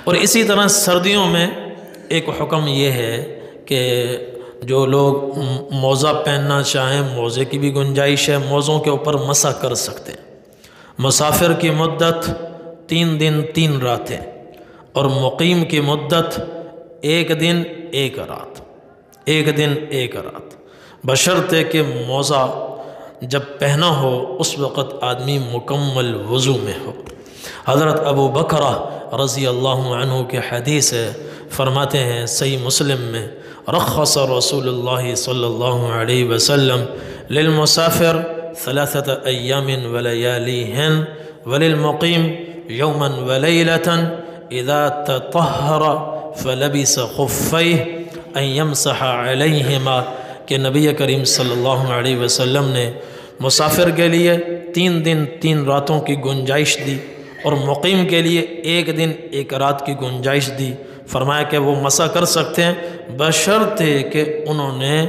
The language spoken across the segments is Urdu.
اور اسی طرح سردیوں میں ایک حکم یہ ہے کہ جو لوگ موزہ پہننا چاہیں موزے کی بھی گنجائش ہے، موزوں کے اوپر مسح کر سکتے ہیں۔ مسافر کی مدت 3 دن 3 راتیں اور مقیم کی مدت 1 دن 1 رات، 1 دن 1 رات، بشرطے کہ موزہ جب پہنا ہو اس وقت آدمی مکمل وضو میں ہو۔ حضرت ابو بکرہ رضی اللہ عنہ کے حدیث ہے، فرماتے ہیں صحیح مسلم میں، رخص رسول اللہ صلی اللہ علیہ وسلم للمسافر 3 ایام ولیالیہن وللمقیم یوما ولیلۃ اذا تطہر فلبس خفیہ ان یمسح علیہما، کہ نبی کریم صلی اللہ علیہ وسلم نے مسافر کے لیے 3 دن 3 راتوں کی گنجائش دی اور مقیم کے لیے 1 دن 1 رات کی گنجائش دی۔ فرمایا کہ وہ مسح کر سکتے ہیں بشرطے کہ انہوں نے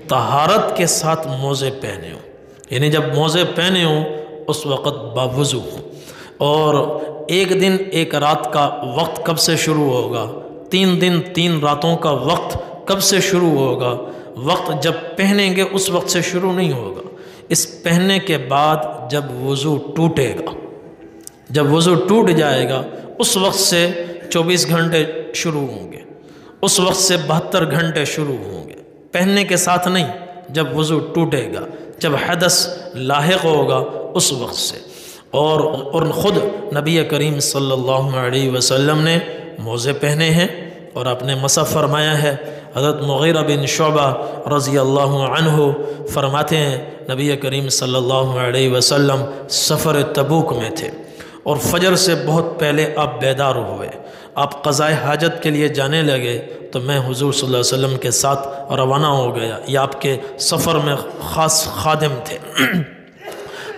طہارت کے ساتھ موزے پہنے ہوں، یعنی جب موزے پہنے ہوں اس وقت باوضو ہوں۔ اور 1 دن 1 رات کا وقت کب سے شروع ہوگا؟ 3 دن 3 راتوں کا وقت کب سے شروع ہوگا؟ وقت جب پہنیں گے اس وقت سے شروع نہیں ہوگا، اس پہننے کے بعد جب وضو ٹوٹے گا، جب وضو ٹوٹ جائے گا اس وقت سے 24 گھنٹے شروع ہوں گے، اس وقت سے 72 گھنٹے شروع ہوں گے، پہننے کے ساتھ نہیں، جب وضو ٹوٹے گا، جب حدث لاحق ہوگا اس وقت سے۔ اور خود نبی کریم صلی اللہ علیہ وسلم نے موزے پہنے ہیں اور آپ نے مسح فرمایا ہے۔ حضرت مغیرہ بن شعبہ رضی اللہ عنہ فرماتے ہیں نبی کریم صلی اللہ علیہ وسلم سفر تبوک میں تھے اور فجر سے بہت پہلے آپ بیدار ہوئے، آپ قضاء حاجت کے لیے جانے لگے تو میں حضور صلی اللہ علیہ وسلم کے ساتھ روانہ ہو گیا، یہ آپ کے سفر میں خاص خادم تھے۔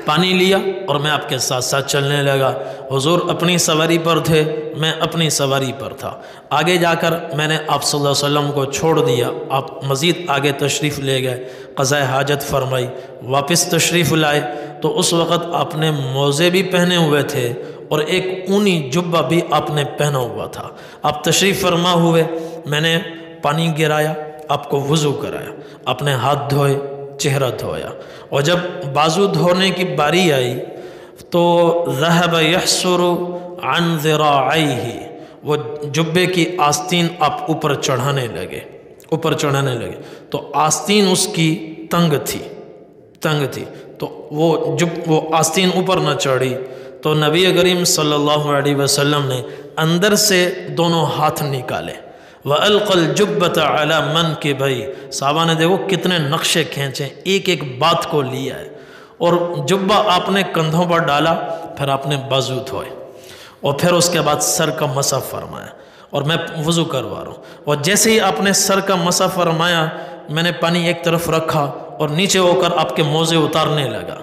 پانی لیا اور میں آپ کے ساتھ ساتھ چلنے لگا، حضور اپنی سواری پر تھے، میں اپنی سواری پر تھا۔ آگے جا کر میں نے آپ صلی اللہ علیہ وسلم کو چھوڑ دیا، آپ مزید آگے تشریف لے گئے، قضاء حاجت فرمائی، واپس تشریف لائے تو اس وقت آپ نے موزے بھی پہنے ہوئے تھے اور ایک اونی جبہ بھی آپ نے پہنا ہوا تھا۔ آپ تشریف فرما ہوئے، میں نے پانی گرایا، آپ کو وضو کرایا، آپ نے ہاتھ دھوئے، چہرہ دھویا، اور جب بازو دھونے کی باری آئی تو ذهب يحسر عن ذراعيه، وہ جبے کی آستین آپ اوپر چڑھانے لگے، تو آستین اس کی تنگ تھی تو وہ آستین اوپر نہ چڑھی تو نبی کریم صلی اللہ علیہ وسلم نے اندر سے دونوں ہاتھ نکالے، وَأَلْقَ الْجُبَّةَ عَلَى مَنْكِبَيْهِ، صحابہ نے دیکھو کتنے نقشے کھینچے، ایک ایک بات کو لیا ہے، اور جبہ آپ نے کندھوں پر ڈالا، پھر آپ نے بازو دھوئے اور پھر اس کے بعد سر کا مسح فرمایا، اور میں وضو کروا رہا ہوں، اور جیسے ہی آپ نے سر کا مسح فرمایا میں نے پانی ایک طرف رکھا اور نیچے ہو کر آپ کے موزے اتارنے لگا۔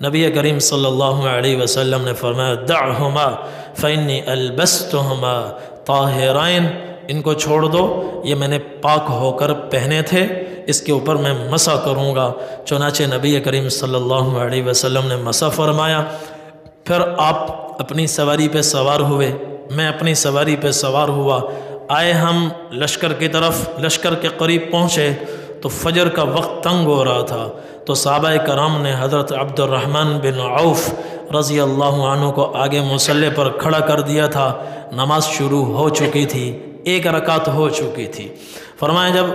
نبی کریم صلی اللہ علیہ وسلم نے فرمایا دعہما فإنی البستہما طاہرین، ان کو چھوڑ دو، یہ میں نے پاک ہو کر پہنے تھے، اس کے اوپر میں مسح کروں گا۔ چنانچہ نبی کریم صلی اللہ علیہ وسلم نے مسح فرمایا، پھر آپ اپنی سواری پہ سوار ہوئے، میں اپنی سواری پہ سوار ہوا، آئے ہم لشکر کی طرف، لشکر کے قریب پہنچے تو فجر کا وقت تنگ ہو رہا تھا، تو صحابہ کرام نے حضرت عبد الرحمن بن عوف رضی اللہ عنہ کو آگے مصلی پر کھڑا کر دیا تھا، نماز شروع ہو چکی تھی، 1 رکعت ہو چکی تھی۔ فرمایا جب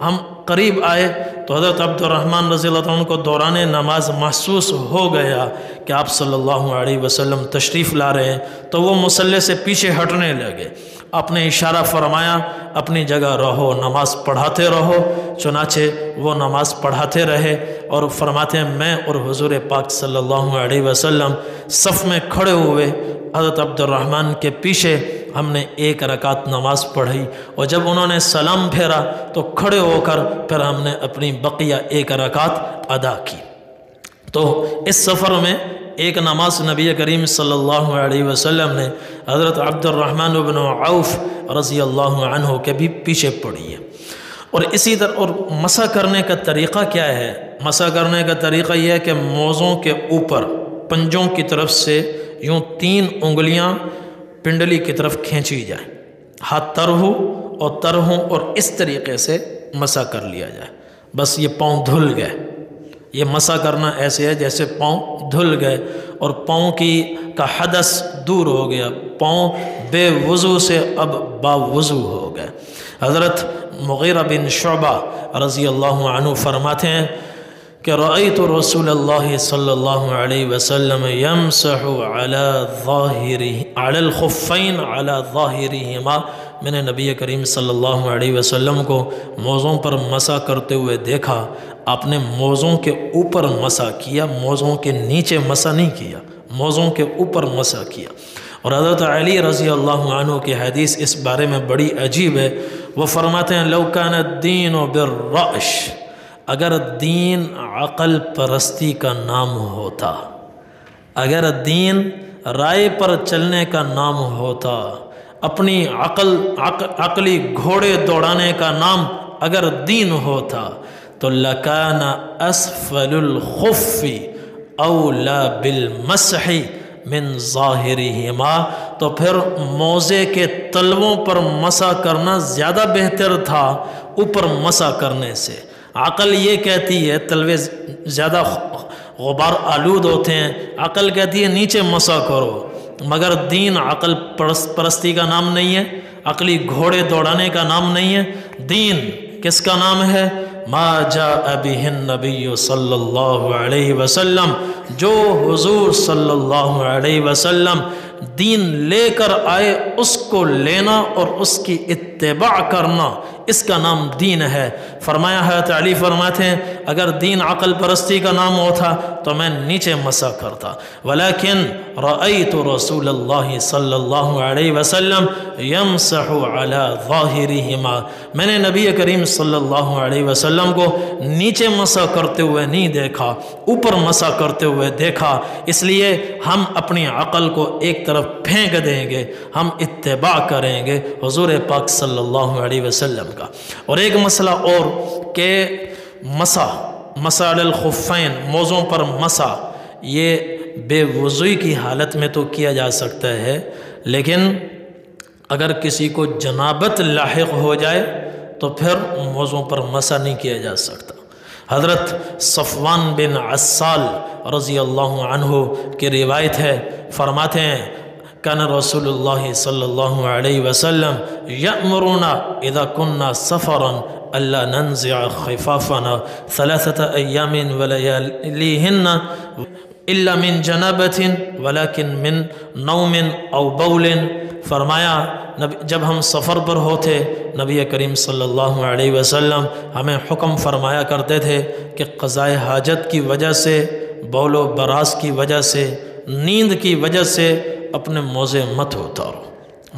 ہم قریب آئے تو حضرت عبد الرحمن رضی اللہ عنہ کو دوران نماز محسوس ہو گیا کہ آپ صلی اللہ علیہ وسلم تشریف لا رہے ہیں، تو وہ مصلی سے پیچھے ہٹنے لگے، آپ نے اشارہ فرمایا اپنی جگہ رہو، نماز پڑھاتے رہو۔ چنانچہ وہ نماز پڑھاتے رہے اور فرماتے ہیں میں اور حضور پاک صلی اللہ علیہ وسلم صف میں کھڑے ہوئے، حضرت عبد الرحمن کے پیچھے ہم نے 1 رکعت نماز پڑھی، اور جب انہوں نے سلام پھیرا تو کھڑے ہو کر پھر ہم نے اپنی بقیہ 1 رکعت ادا کی۔ تو اس سفر میں ایک نماز نبی کریم صلی اللہ علیہ وسلم نے حضرت عبد الرحمن بن عوف رضی اللہ عنہ کے بھی پیچھے پڑھی ہے۔ اور اسی طرح اور مسح کرنے کا طریقہ کیا ہے؟ مسح کرنے کا طریقہ یہ ہے کہ موزوں کے اوپر پنجوں کی طرف سے یوں 3 انگلیاں پنڈلی کی طرف کھینچی جائیں، ہاتھ تر ہو اور تر ہوں اور اس طریقے سے مسح کر لیا جائے. بس یہ پاؤں دھل گئے. یہ مسح کرنا ایسے ہے جیسے پاؤں دھل گئے اور پاؤں کا حدث دور ہو گیا. پاؤں بے وضو سے اب باوضو ہو گئے. حضرت مغیرہ بن شعبہ رضی اللہ عنہ فرماتے ہیں کہ رأیت رسول اللہ صلی اللہ علیہ وسلم یمسح علی الخفین علی ظاہرہما. میں نے نبی کریم صلی اللہ علیہ وسلم کو موزوں پر مسح کرتے ہوئے دیکھا. آپ نے موزوں کے اوپر مسح کیا، موزوں کے نیچے مسح نہیں کیا، موزوں کے اوپر مسح کیا. اور حضرت علی رضی اللہ عنہ کی حدیث اس بارے میں بڑی عجیب ہے. وہ فرماتے ہیں لو کان الدین بالرأش، اگر دین عقل پرستی کا نام ہوتا، اگر دین رائے پر چلنے کا نام ہوتا، اپنی عقلی گھوڑے دوڑانے کا نام اگر دین ہوتا تو لکان اسفل الخف اولا بالمسح من ظاہرہما، تو پھر موزے کے تلووں پر مسح کرنا زیادہ بہتر تھا اوپر مسح کرنے سے. عقل یہ کہتی ہے تلوے زیادہ غبار آلود ہوتے ہیں، عقل کہتی ہے نیچے مسح کرو، مگر دین عقل پرستی کا نام نہیں ہے، عقلی گھوڑے دوڑانے کا نام نہیں ہے. دین کس کا نام ہے؟ ما جاء به النبی صلی اللہ علیہ وسلم، جو حضور صلی اللہ علیہ وسلم دین لے کر آئے اس کو لینا اور اس کی اتباع کرنا، اس کا نام دین ہے. فرمایا حضرت علی فرماتے ہیں اگر دین عقل پرستی کا نام ہوتا تو میں نیچے مسح کرتا. ولیکن رأیت رسول اللہ صلی اللہ علیہ وسلم یمسح علی ظاہرہما، میں نے نبی کریم صلی اللہ علیہ وسلم کو نیچے مسح کرتے ہوئے نہیں دیکھا، اوپر مسح کرتے ہوئے دیکھا. اس لیے ہم اپنی عقل کو ایک طرف پھینک دیں گے، ہم اتباع کریں گے حضور پاک صلی اللہ علیہ وسلم کا. اور ایک مسئلہ اور کہ مسح علی الخفین، موزوں پر مسح، یہ بے وضوئی کی حالت میں تو کیا جا سکتا ہے، لیکن اگر کسی کو جنابت لاحق ہو جائے تو پھر موزوں پر مسح نہیں کیا جا سکتا. حضرت صفوان بن عسال رضی اللہ عنہ کی روایت ہے، فرماتے ہیں کان رسول اللہ صلی اللہ علیہ وسلم یأمرنا اذا كنا سفرا الا ننزع خفافنا 3 ایام ولیلیہن الا من جنابت ولكن من نوم او بول. فرمایا جب ہم سفر پر ہوتے نبی کریم صلی اللہ علیہ وسلم ہمیں حکم فرمایا کرتے تھے کہ قضاء حاجت کی وجہ سے، بول و براز کی وجہ سے، نیند کی وجہ سے اپنے موزے مت اتارو،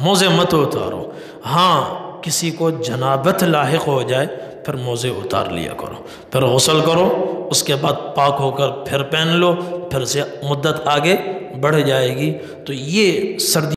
موزے مت اتارو. ہاں کسی کو جنابت لاحق ہو جائے پھر موزے اتار لیا کرو، پھر غسل کرو، اس کے بعد پاک ہو کر پھر پہن لو، پھر سے مدت آگے بڑھ جائے گی. تو یہ سردی